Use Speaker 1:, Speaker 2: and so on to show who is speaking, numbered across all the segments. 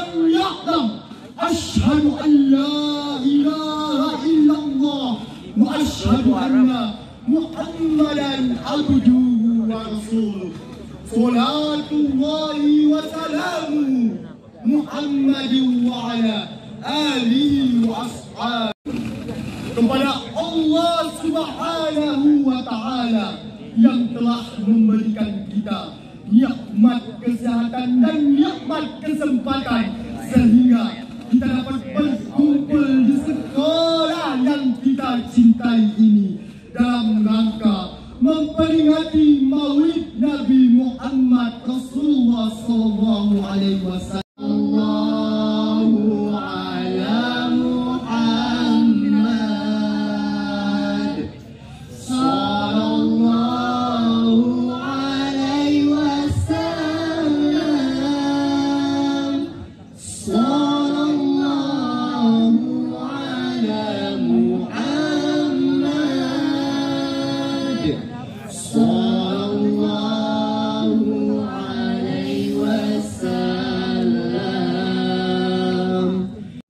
Speaker 1: أن يعلم أشهد أن لا إله إلا الله وأشهد أن محمدا عبده ورسوله صلاة الله وسلامه محمد وعلى آله وأصحابه. Kepada Allah Subhanahu wa Ta'ala yang telah memberikan kita nikmat kesehatan dan nikmat kesempatan sehingga kita dapat berkumpul di sekolah yang kita cintai ini dalam rangka memperingati Maulid Nabi Muhammad Rasulullah sallallahu alaihi wasallam.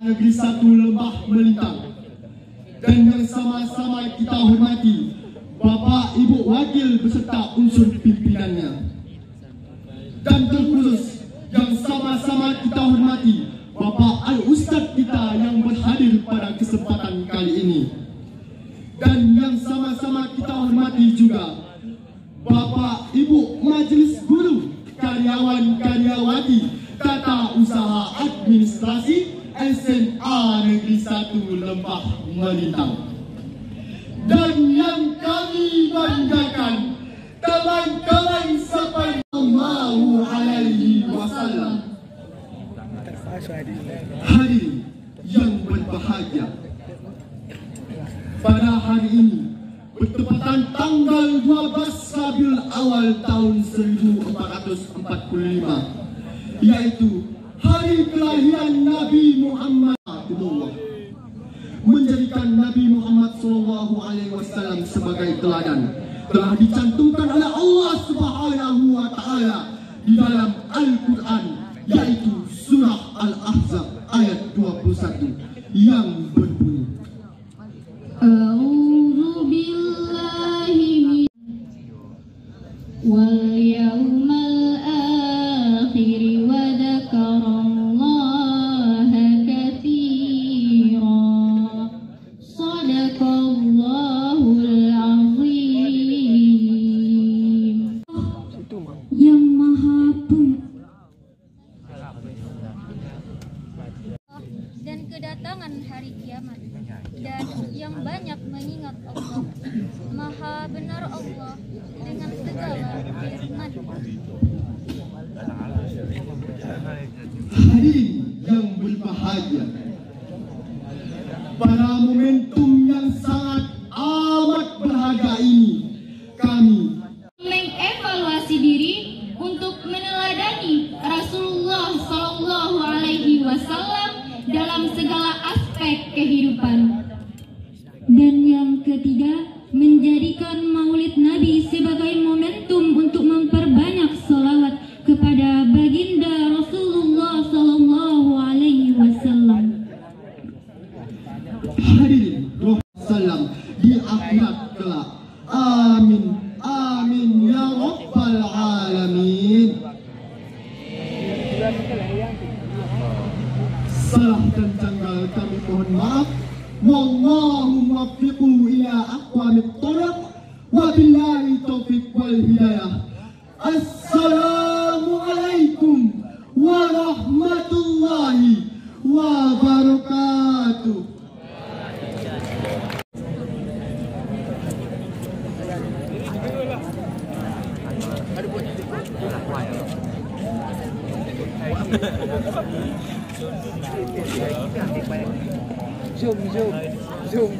Speaker 1: Negeri Satu Lembah Melintang, dan yang sama-sama kita hormati Bapak Ibu Wakil beserta unsur pimpinannya, dan terkhusus yang sama-sama kita hormati Bapak Al-Ustaz kita yang berhadir pada kesempatan kali ini, dan yang sama-sama kita hormati juga Bapak Ibu Majelis Guru, karyawan-karyawati tata usaha administrasi SMA Negeri Satu Lembah Melintang, dan yang kami banggakan teman-teman sallallahu alaihi wasallam. Hadirin yang berbahagia, pada hari ini bertepatan tanggal 12 Rabiul Awal tahun 1445, yaitu hari kelahiran Nabi Muhammad, menjadikan Nabi Muhammad SAW sebagai teladan, telah dicantumkan oleh Allah Subhanahu wa Ta'ala di dalam Al-Quran, yaitu surah Al-Ahzab ayat 21 yang berbunyi, A'udzu billahi wal yawmal akhir wa dzakarallaha katsira sadaqallahul azim. Yang Maha
Speaker 2: dan kedatangan hari kiamat, dan yang banyak mengingat Allah. Maha benar Allah dengan segala firman.
Speaker 1: Hadirin yang berbahagia, pada momentum yang sangat amat berharga ini, kami
Speaker 3: mengevaluasi diri untuk meneladani Rasulullah Sallallahu Alaihi Wasallam dalam segala aspek kehidupan. Dan yang ketiga, menjadikan Maulid Nabi sebagai momentum untuk memperbanyak sholawat kepada baginda Rasulullah Sallallahu Alaihi Wasallam.
Speaker 1: Hadirin Rasulullah di akhirat kelak. Amin, amin ya rabbal alamin. Salah dan janggal kami mohon maaf. Wallahu muwaffiqu ila aqwamit thoriq, wabillahi taufiq wal hidayah. Assalamualaikum warahmatullahi wabarakatuh.
Speaker 4: Zoom.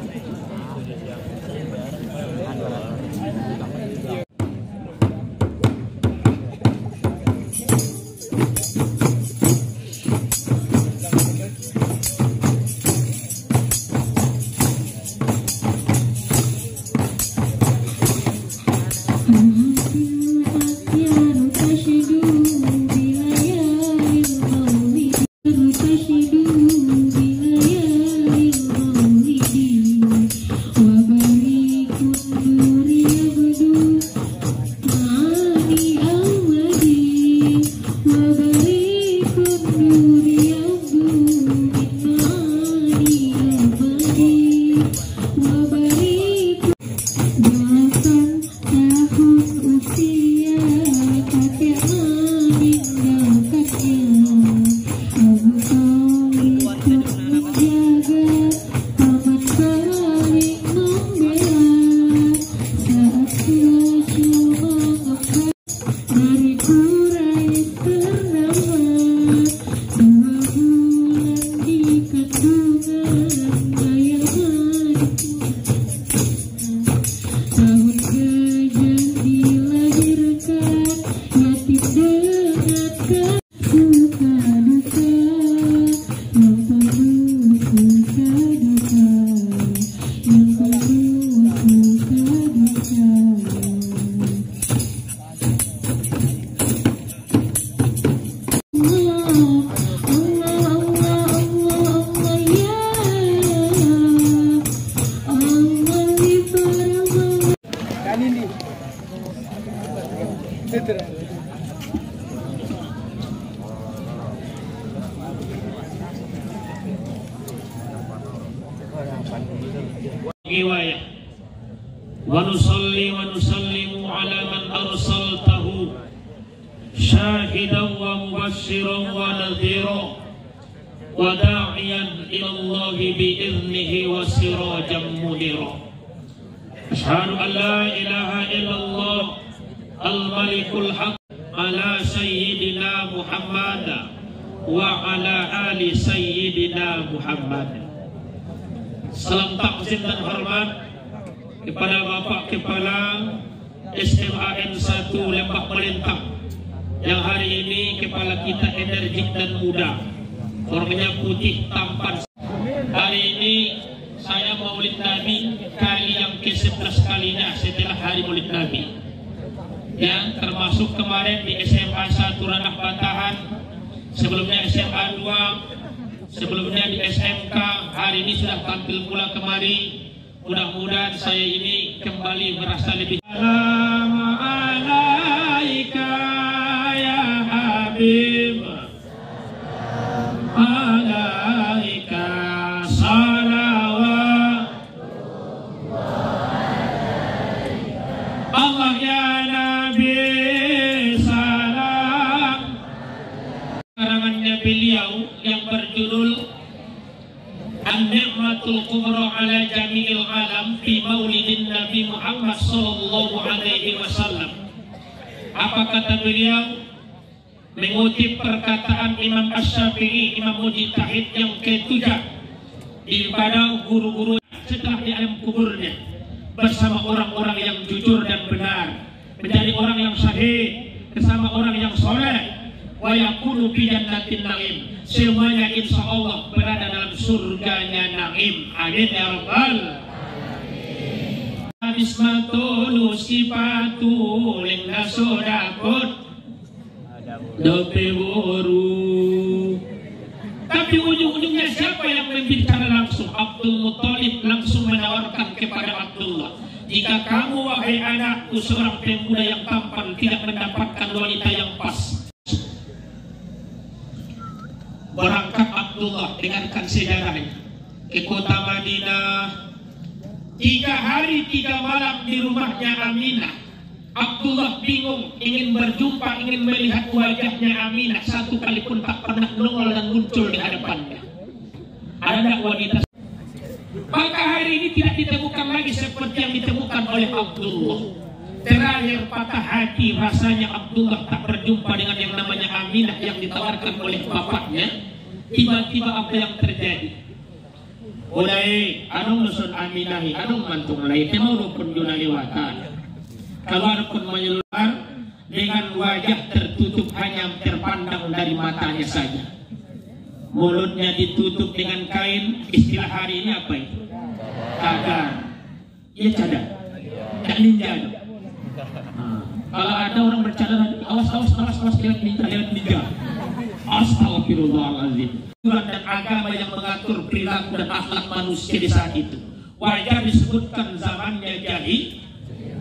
Speaker 4: wa nusalli wa nusallimu ala man arsaltahu syahidan wa mubashiran wa nadhiran wa da'iyan ila Allah bi'iznihi wa sirajan munira. Asyhadu an la ilaha illallah al-malikul haq ala sayyidina Muhammad wa ala ali sayyidina Muhammad. Salam takzim dan hormat kepada Bapak Kepala SMAN 1 Lembah Melintang yang hari ini kepala kita energik dan muda, orangnya putih tampan. Hari ini saya Maulid Nabi kali yang ke-11 kalinya setelah hari Maulid Nabi, yang termasuk kemarin di SMA 1 Ranah Bantahan, sebelumnya SMA 2, sebelumnya di SMK. Hari ini sudah tampil pula kemari. Mudah-mudahan saya ini kembali merasa lebih. Assalamualaikum ya Habib, alaika salawat Allah ya Nabi salam. Karangannya beliau yang berjudul An-Ni'matul Kubra ala Jami'il Alam fi Maulidin Nabi Muhammad sallallahu alaihi wasallam. Apa kata beliau? Mengutip perkataan Imam Asy-Syafi'i, Imam Mujtahid yang ke-7 daripada guru-guru setelah di alam kuburnya bersama orang-orang yang jujur dan benar, menjadi orang yang sahih bersama orang yang soleh, wa yakunu fi jannatin na'im, semuanya insya Allah berada dalam surganya Naim. Amin ya rabbal alamin. Bismatulu sifatu lingga sodakot dope boru. Tapi ujung-ujungnya siapa yang berbicara langsung? Abdul Muttalib langsung menawarkan kepada Abdullah, jika kamu wahai anakku seorang pemuda yang tampan tidak mendapatkan wanita yang pas, berangkat Abdullah dengarkan sejarahnya ke kota Madinah. 3 hari 3 malam di rumahnya Aminah. Abdullah bingung, ingin berjumpa, ingin melihat wajahnya Aminah. 1 kali pun tak pernah nongol dan muncul di hadapannya. Ada wanita. Maka hari ini tidak ditemukan lagi seperti yang ditemukan oleh Abdullah. Terakhir patah hati rasanya Abdullah tak berjumpa dengan yang namanya Aminah yang ditawarkan oleh bapaknya. Tiba-tiba apa yang terjadi? Mulai anong nusun Aminahi, anong mantung lain, temau pun juna lewatan. Keluar pun menyeluar dengan wajah tertutup, hanya terpandang dari matanya saja. Mulutnya ditutup dengan kain. Istilah hari ini apa itu? Cadar. Iya cadar. Tak ninja. Kalau ada orang bercadar, awas lewat ninja. Astagfirullahaladzim. Dan agama yang mengatur perilaku dan akhlak manusia di saat itu wajar disebutkan zamannya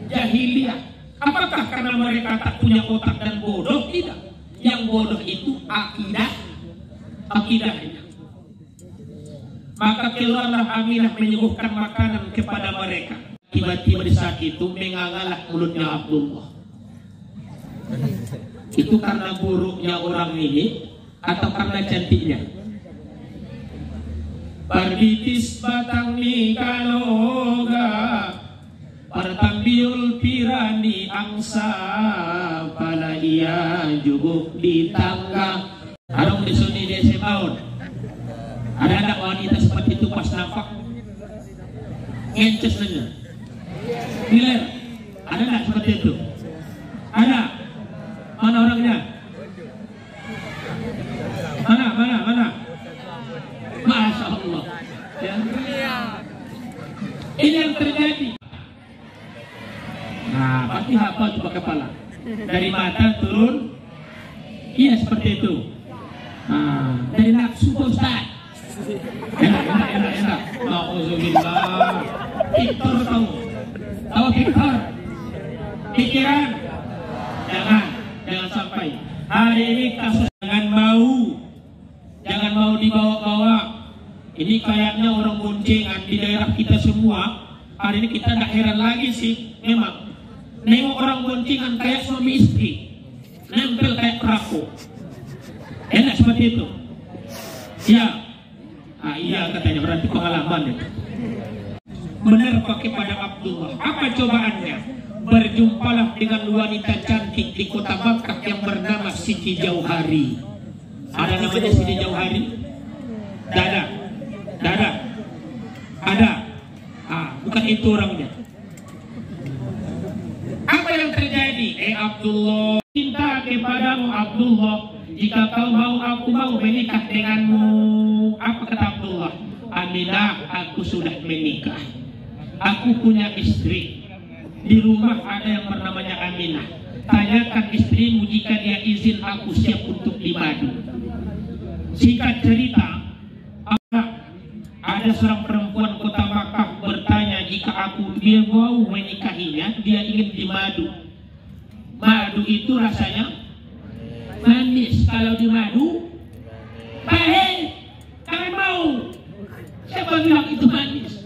Speaker 4: jahiliyah. Apakah karena mereka tak punya otak dan bodoh? Tidak. Yang bodoh itu akidahnya. Maka keluarlah Aminah menyuguhkan makanan kepada mereka. Tiba-tiba di saat itu mengangalah mulutnya Abdullah. Itu karena buruknya orang ini atau karena cantiknya? Parbitis batang ni kaloga, partambiul pirani angsa, pala ia juguk di tangga. Arong di suni di SMA. Ada anak wanita seperti itu pas nampak ngences nanya. Hilir. Ada anak seperti itu? Ada. Mana orangnya? Mana? Masya Allah. Ya. Ini yang terjadi. Nah, pasti hafal coba kepala. Dari mata turun. Iya seperti itu. Dari nafsu Ustaz. Enak. Alhamdulillah. Victor tahu Victor. Pikiran. Jangan sampai. Hari ini kasus jangan mau dibawa-bawa. Ini kayaknya orang boncengan di daerah kita semua. Hari ini kita tidak heran lagi sih. Memang nengok orang boncengan kayak suami istri, nempel kayak perako. Enak seperti itu. Iya. Iya katanya, berarti pengalaman ya. Benar pakai pada Abdullah. Apa cobaannya? Berjumpalah dengan wanita cantik di kota Makkah yang bernama Siti Jauhari. Ada namanya Siti Jauhari? Tidak ada. Bukan itu orangnya. Apa yang terjadi? Abdullah, cinta kepadamu Abdullah. Jika kau mau, aku mau menikah denganmu. Apa kata Abdullah? Aminah, aku sudah menikah. Aku punya istri. Di rumah ada yang bernamanya Aminah. Tanyakan istrimu jika dia izin, aku siap untuk dimadu. Singkat cerita, ada seorang perempuan kota Makkah bertanya jika dia mau menikahinya, dia ingin dimadu. Madu itu rasanya manis. Kalau dimadu pahit. Jangan mau. Siapa bilang itu manis?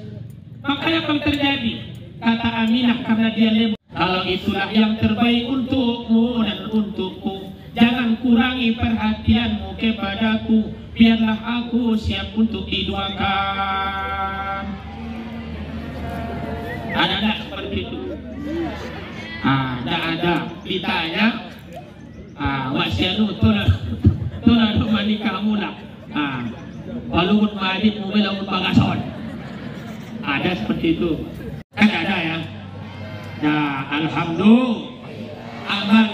Speaker 4: Makanya apa yang terjadi? Kata Aminah, karena dia lemah. Kalau itulah yang terbaik untukmu dan untukku, jangan kurangi perhatianmu kepadaku. Biarlah aku siap untuk diduakan. Ada seperti itu? Ada. Ditanya, Wasianu tuna manikah mula. Walaupun madib mumelaun bagason. Ada seperti itu. Kan ada ya. Nah, alhamdulillah. Amal.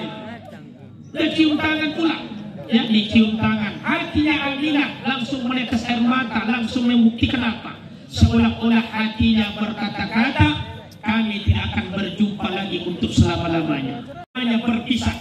Speaker 4: Cium tangan pula. Ya, dicium tangan. Hatinya Aminah langsung menetes air mata, langsung membuktikan apa? Seolah-olah hatinya berkata-kata, kami tidak akan berjumpa lagi untuk selama-lamanya. Hanya berpisah.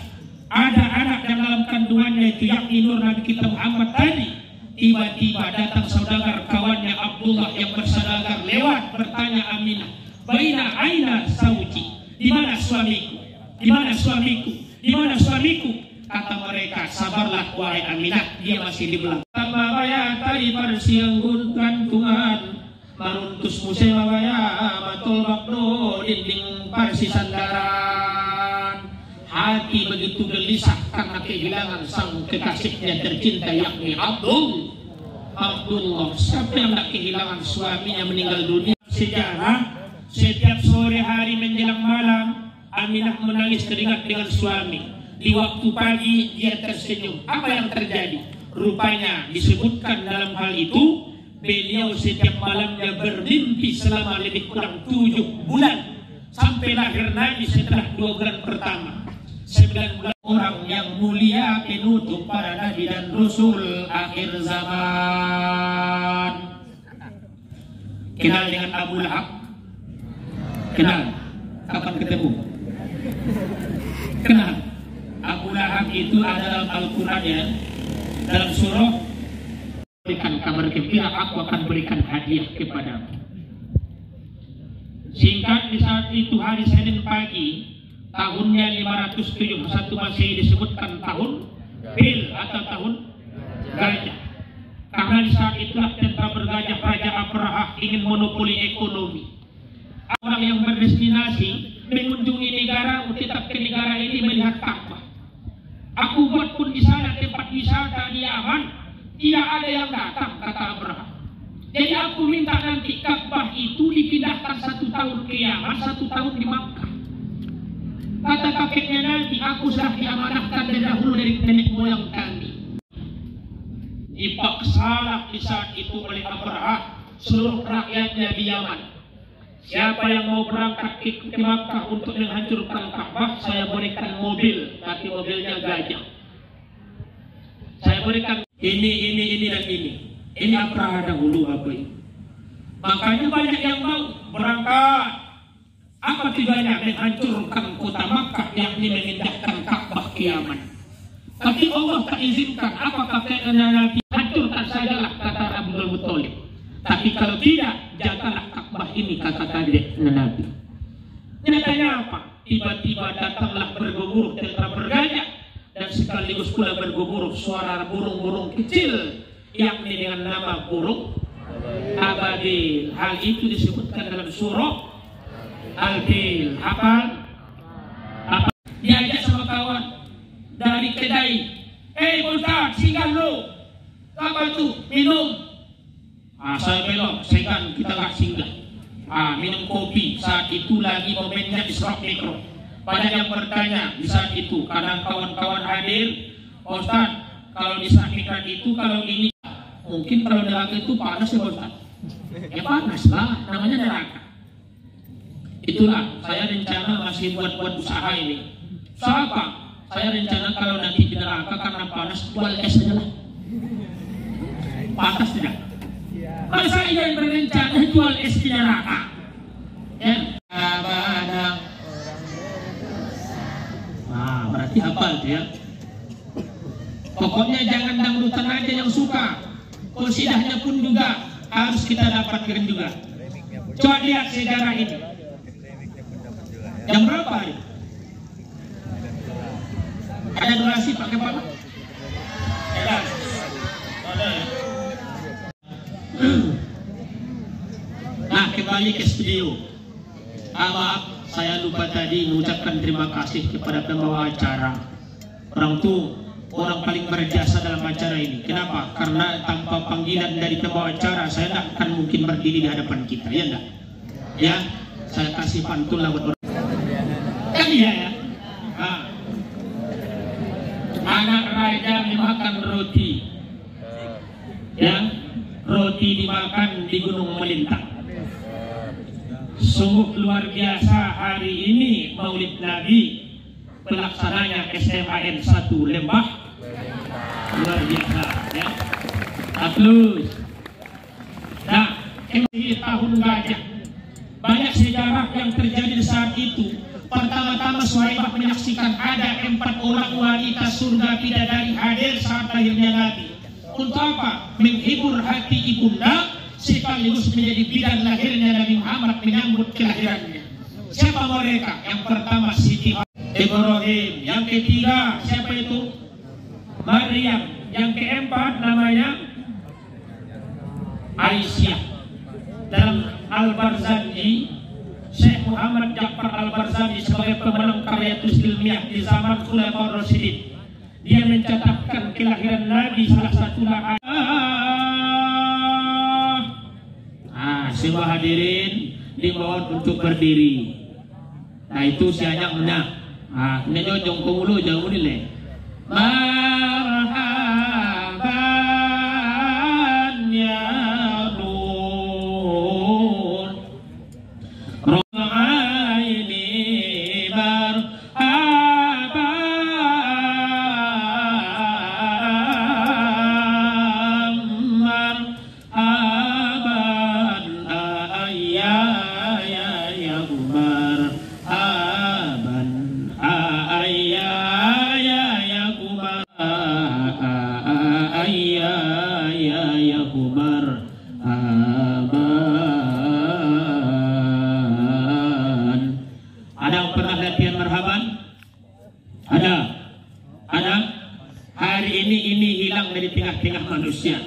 Speaker 4: Ada anak yang dalam kandungannya itu yakni Nur Nabi kita Muhammad tadi. Tiba-tiba datang saudagar kawannya Abdullah yang bersaudagar lewat bertanya Aminah, Baina aina sauji? Di mana suamiku? Di mana suamiku? Di mana suamiku? Kata mereka, sabarlah wahai Aminah, dia masih di belakang. Tambah tadi persiang gantungan, maruntus musema baya matol bakno dinding parsi sandaran. Hati begitu gelisah karena kehilangan sang kekasihnya tercinta yakni Abdullah. Siapa yang tak kehilangan suaminya meninggal dunia? Sejarah, setiap sore hari menjelang malam Aminah menangis teringat dengan suami. Di waktu pagi dia tersenyum. Apa yang terjadi? Rupanya disebutkan dalam hal itu, beliau setiap malamnya bermimpi selama lebih kurang 7 bulan sampai lahir Nabi setelah 2 bulan pertama. 9 bulan orang yang mulia penutup para nabi dan rasul akhir zaman. Kenal dengan Abu Lahab? Kenal? Kapan ketemu? Kenal? Abu Lahab itu ada dalam Al-Quran ya, dalam surah, berikan kabar gembira, aku akan berikan hadiah kepadamu. Singkat di saat itu hari Senin pagi, tahunnya 571 Masehi disebutkan tahun Fil atau tahun gajah. Karena di saat itulah tentara bergajah Raja Abraha ingin monopoli ekonomi. Orang yang berdestinasi mengunjungi negara, tetap ke negara ini melihat Ka'bah. Aku buat pun di sana tempat wisata di Yaman, tidak ada yang datang, kata Abraha. Jadi aku minta nanti Ka'bah itu dipindahkan 1 tahun ke Yaman, 1 tahun di Makkah. Kata kakeknya nanti, aku sudah diamanahkan dari dahulu dari nenek moyang kami. Dipaksalah di saat itu oleh Abraha seluruh rakyatnya di Yaman. Siapa yang mau berangkat ke Makkah untuk menghancurkan Ka'bah, saya berikan mobil, tapi mobilnya gajah. Saya berikan ini dan ini. Ini Abraha dahulu apa ini? Makanya banyak yang mau berangkat. Apa tujuannya? Menghancurkan kota Makkah, yakni memindahkan Ka'bah ke Yaman. Tapi Allah tak izinkan. Apakah keinginan Nabi? Hancurkan sajalah, kata Abdul Muttalib. Tapi kalau tidak, jagalah Ka'bah ini, kata kadek Nabi. Nyatanya apa? Tiba-tiba datanglah bergemuruh tentara bergajah dan sekaligus pula bergemuruh suara burung-burung kecil, yakni dengan nama burung ababil. Hal itu disebutkan dalam surah Al-Fil. Apa? Diajak sama kawan dari kedai, Ustaz, singgan lu. Apa tuh? Minum. Saya belok, singgan, kita gak singgah. Minum kopi. Saat itu lagi momennya Isra Mi'raj. Banyak yang bertanya di saat itu, karena kawan-kawan hadir, Ustaz, kalau disampaikan itu, kalau ini mungkin kalau neraka itu panas ya Ustaz. Ya panas lah, namanya neraka. Itulah saya rencana masih buat usaha ini. Siapa? Saya rencana kalau nanti di neraka karena panas, jual es aja lah. Panas tidak? Masa yang berencana jual es di neraka? Ya? Berarti hafal tuh ya. Pokoknya jangan dangdutan aja yang suka. Qasidahnya pun juga harus kita dapatkan juga. Coba lihat sejarah ini. Jam berapa ini? Ada durasi pakai apa? Ada. Nah, kembali ke studio. Maaf, saya lupa tadi mengucapkan terima kasih kepada pembawa acara. Orang paling berjasa dalam acara ini. Kenapa? Karena tanpa panggilan dari pembawa acara, saya tidak akan mungkin berdiri di hadapan kita, ya enggak? Ya, saya kasih pantun lah buat orang. Kan iya ya? Anak raja dimakan roti, ya, roti dimakan di Gunung Melintang. Sungguh luar biasa hari ini Maulid Nabi, pelaksananya SMAN 1 Lembah, luar biasa ya. Aplus. Nah, ini tahun gajah. Banyak sejarah yang terjadi di saat itu. Pertama-tama Suhaibah menyaksikan ada 4 orang wanita surga bidadari hadir saat lahirnya Nabi. Untuk apa? Menghibur hati ibunda sekaligus menjadi bidan lahirnya Nabi Muhammad menyambut kelahirannya. Siapa mereka? Yang pertama Siti Ibrahim, yang ketiga siapa itu? Maryam, yang keempat namanya Aisyah. Dalam Al-Barzanji, Syekh Muhammad Ja'far Al-Barzanji sebagai pemenang karya tulis ilmiah di zaman Khulafaur Rasyidin, dia mencatatkan kelahiran Nabi salah satunya. Semua hadirin dimohon untuk berdiri. Nah itu sianya menang. Ini jong kumulu jauh nilai. Marhaban ya Nur. Ro'aini manusia.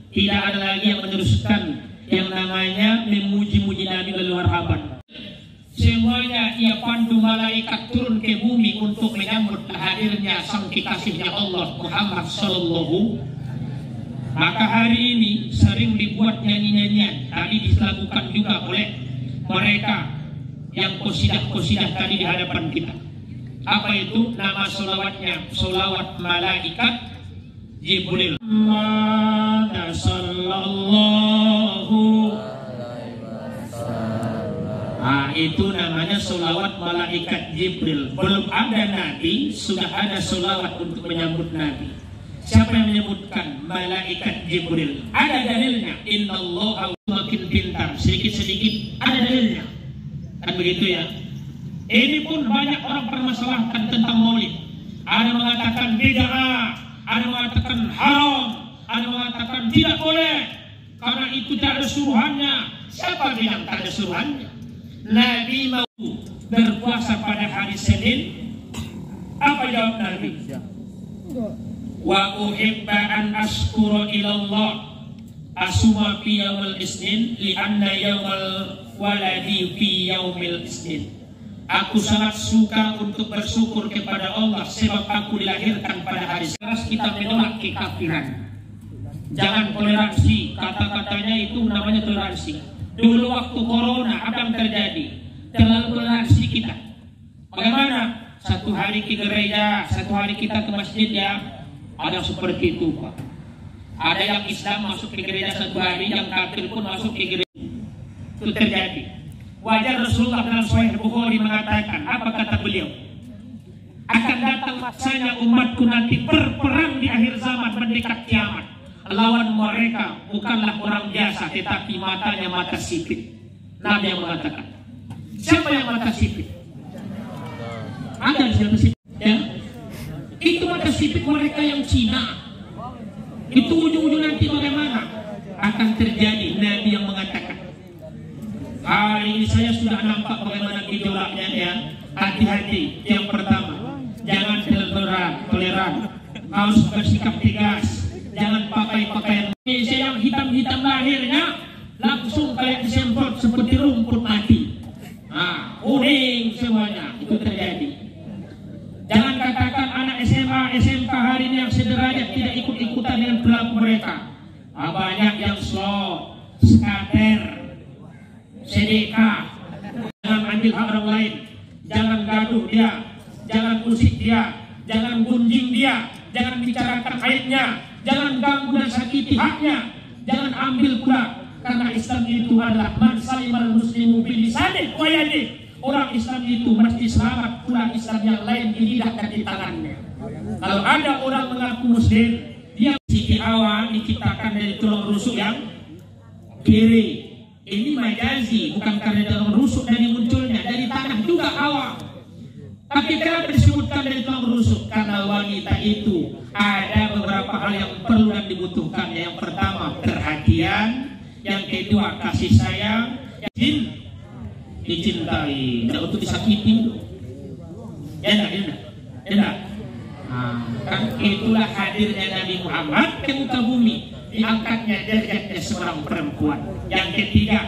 Speaker 4: Tidak ada lagi yang meneruskan yang namanya memuji-muji Nabi lalu marhaban. Semuanya ia pandu malaikat turun ke bumi untuk menyambut hadirnya sang kekasihnya Allah Muhammad Sallallahu. Maka hari ini sering dibuat nyanyi-nyanyian. Tadi dilakukan juga oleh mereka yang qasidah-qasidah tadi di hadapan kita. Apa itu? Nama solawatnya solawat malaikat Jibril. Maka sallallahu. Itu namanya solawat malaikat Jibril. Belum ada Nabi, sudah ada solawat untuk menyambut Nabi. Siapa yang menyebutkan? Malaikat Jibril. Ada dalilnya. Innallaha makin pintar. Sedikit-sedikit ada dalilnya. Kan begitu ya. Ini pun banyak orang permasalahkan tentang maulid. ada mengatakan bid'ah, ada mengatakan haram, ada mengatakan tidak boleh karena itu tak ada suruhannya. Siapa bilang tak ada suruhannya? Nabi mau berpuasa pada hari Senin. Apa jawab Nabi? Wa uhibba an ashkura ilallah asuma fi yaumil isnin li anna yaumal waladi fi yaumil isnin. Aku sangat suka untuk bersyukur kepada Allah sebab aku dilahirkan pada hari Senin. Kita menolak kekafiran. Jangan toleransi. Kata-katanya itu namanya toleransi. Dulu waktu corona apa yang terjadi? Terlalu toleransi kita. Bagaimana? Satu hari ke gereja, satu hari kita ke masjid ya. Ada seperti itu Pak. Ada yang Islam masuk ke gereja satu hari, yang kafir pun masuk ke gereja. Itu terjadi. Wajar Rasulullah dalam Sahih Bukhari mengatakan, apa kata beliau? Akan datang masanya umatku nanti berperang di akhir zaman mendekat kiamat. Lawan mereka bukanlah orang biasa, tetapi matanya mata sipit. Nabi yang mengatakan. Siapa yang mata sipit? Ada mata sipit. Ya? Itu mata sipit mereka yang Cina. Itu ujung-ujung nanti bagaimana? Akan terjadi. Nabi yang mengatakan. Hari ini saya sudah nampak bagaimana gejolaknya ya. Hati-hati. Yang pertama, jangan toleran. Harus bersikap tegas. Jangan pakai pakaian Indonesia yang hitam-hitam lahirnya langsung kayak disemprot seperti rumput mati. Nah, kuning semuanya. Itu terjadi. Jangan katakan anak SMA, SMK hari ini yang sederajat tidak ikut-ikutan dengan perilaku mereka. Banyak yang slow, skater, sedekah. Jangan ambil hak orang lain. Jangan gaduh dia. Jangan usik dia. Jangan gunjing dia. Jangan bicarakan aibnya. Jangan ganggu dan sakiti haknya. Jangan ambil pula. Karena Islam itu adalah man salimal muslimu bil lisanih wa yadihi. Orang Islam itu mesti selamat pula Islam yang lain di lidah dan di tangannya. Kalau ada orang mengaku muslim, dia di awal diciptakan dari tulang rusuk yang kiri. Ini majazi, bukan karena tulang rusuk dari munculnya, dari tanah juga awal. Tapi kenapa disebutkan dari tulang rusuk? Karena wanita itu ada beberapa hal yang perlu dan dibutuhkan. Yang pertama perhatian, yang kedua kasih sayang, yang dicintai, tidak untuk disakiti. Ya enggak. Kan itulah hadirnya Nabi Muhammad ke muka bumi, diangkatnya derajatnya seorang perempuan. Yang ketiga,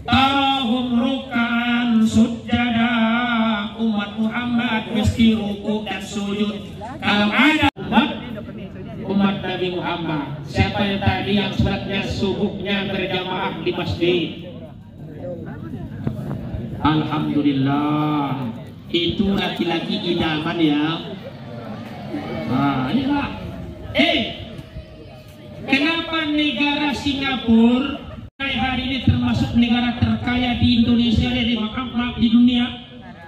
Speaker 4: tahum rukan sujada, umat Muhammad mesti ruku dan sujud. Kalau ada umat Nabi Muhammad, siapa yang tadi yang sholatnya subuhnya berjamaah di masjid? Alhamdulillah, itu laki-laki idaman ya. Inilah. Kenapa negara Singapura hari ini termasuk negara terkaya di Indonesia di dunia?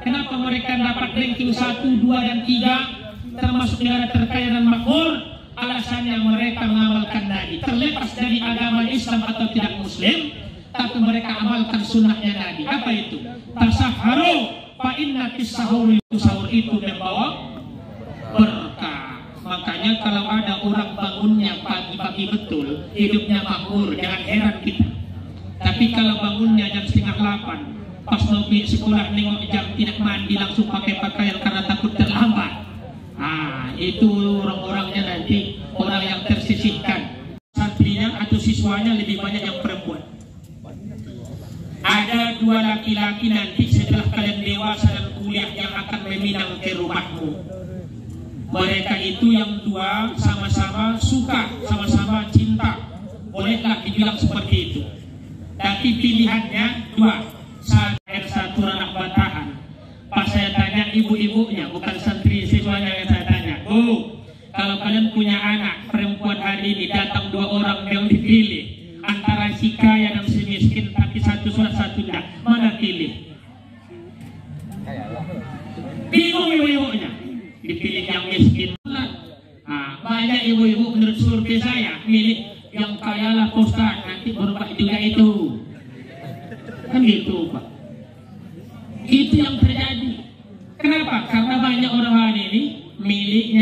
Speaker 4: Kenapa mereka dapat ranking 1, 2, dan 3 termasuk negara terkaya dan makmur? Alasannya mereka mengamalkan Nabi, terlepas dari agama Islam atau tidak Muslim, tapi mereka amalkan sunnahnya Nabi. Apa itu? Tasahharu fa inna tisahur itu, sahur itu membawa berkah. Makanya kalau ada orang bangunnya pagi-pagi betul, hidupnya makmur, jangan heran kita. Tapi kalau bangunnya jam 7:30, pas mau pergi sekolah nengok jam, tidak mandi, langsung pakai pakaian karena takut terlambat. Itu orang-orangnya nanti orang yang tersisihkan. Santrinya atau siswanya lebih banyak yang perempuan. Ada 2 laki-laki nanti setelah kalian dewasa dan kuliah yang akan meminang ke rumahmu. Mereka itu yang 2 sama-sama suka, sama-sama cinta. Bolehlah dibilang seperti itu. Tapi pilihannya 2. Satu anak batahan. Pas saya tanya ibu-ibunya, bukan santri siswanya yang saya tanya. Kalau kalian punya anak perempuan hari ini, datang 2 orang yang dipilih antara si kaya dan si miskin, tapi satu sholat satu tidak, mana pilih? Bingung ibu-ibunya, dipilih yang miskin. Banyak ibu-ibu menurut survei saya milih yang kaya lah Ustaz, nanti berubah juga itu. Kan gitu Pak. Itu yang terjadi. Kenapa? Karena banyak orang hari ini milih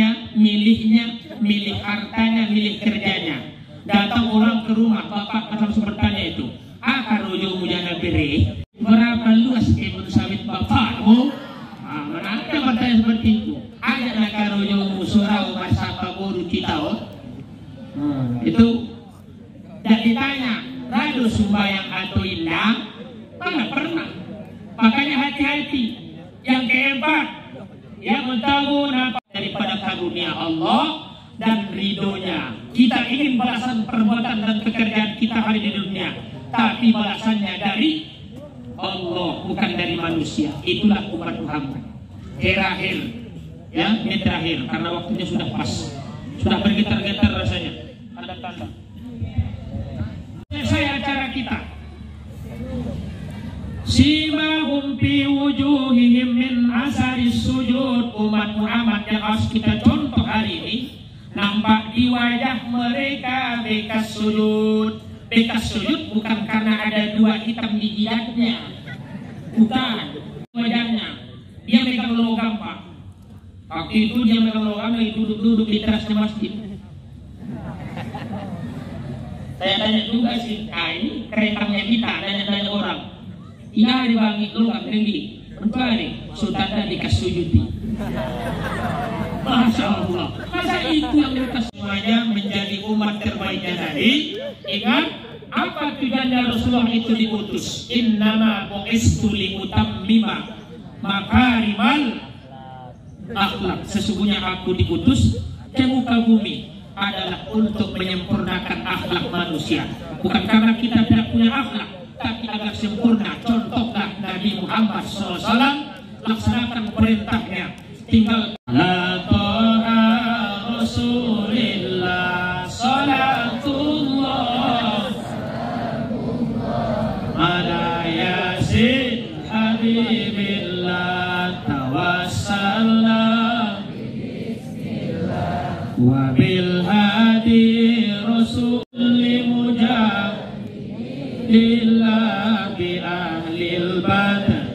Speaker 4: hartanya, milih kerjanya. Datang orang ke rumah, bapak langsung bertanya itu, karojo mujana beri, berapa luas kebun sawit bapakmu? Ada bertanya seperti itu. Ajak nak karojo musurau bersapa boru kita. Itu tidak ditanya, rado sumbayang atau indah, mana pernah. Makanya hati-hati. Yang keempat, yang mentanggung daripada karunia Allah dan ridhonya. Kita ingin balasan perbuatan dan pekerjaan kita hari di dunia, tapi balasannya dari Allah, bukan dari manusia. Itulah umat Muhammad. Terakhir, ya, ini terakhir karena waktunya sudah pas, sudah bergetar-getar rasanya. Tanda-tanda. Selesai acara kita. Simahum fi wujuhihim min asaris sujud. Umat Muhammad yang harus kita contoh hari ini, nampak di wajah mereka bekas sujud. Bekas sujud bukan karena ada dua hitam di jidatnya, bukan. Wajahnya dia megang logam, Pak. Waktu itu dia megang logam, lagi duduk di terasnya masjid. Saya tanya juga sih, ini keretangnya kita, nanya orang. Iya dibangi logam tinggi, mencari sultan dikasih sujudi. Masya Allah, masa itu yang kita semuanya menjadi umat terbaiknya tadi. Ingat, apa tujuannya Rasulullah itu diutus? Innama bu'istu liutammima makarimal akhlak. Sesungguhnya aku diutus ke muka bumi adalah untuk menyempurnakan akhlak manusia. Bukan karena kita tidak punya akhlak, tapi agar sempurna. Contohlah Nabi Muhammad SAW, laksanakan perintahnya. Tinggal la ta'a Rasulillah salatullah ala yasin habibillah tawassalna wa bil hadi rasuli mujahidillah bi ahlil badr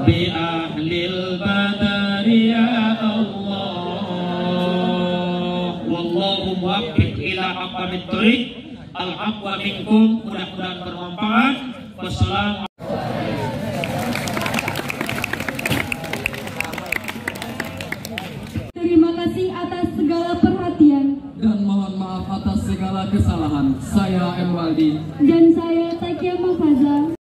Speaker 4: bi ahlil badr ya Allah. Wallahu muwaffiq ila aqwamit thoriq. Al-aqwa minkum, mudah-mudahan bermanfaat. Wassalamualaikum.
Speaker 3: Terima kasih atas segala perhatian.
Speaker 5: Dan mohon maaf atas segala kesalahan. Saya M. Waldi.
Speaker 3: Dan saya Takia Mafaza.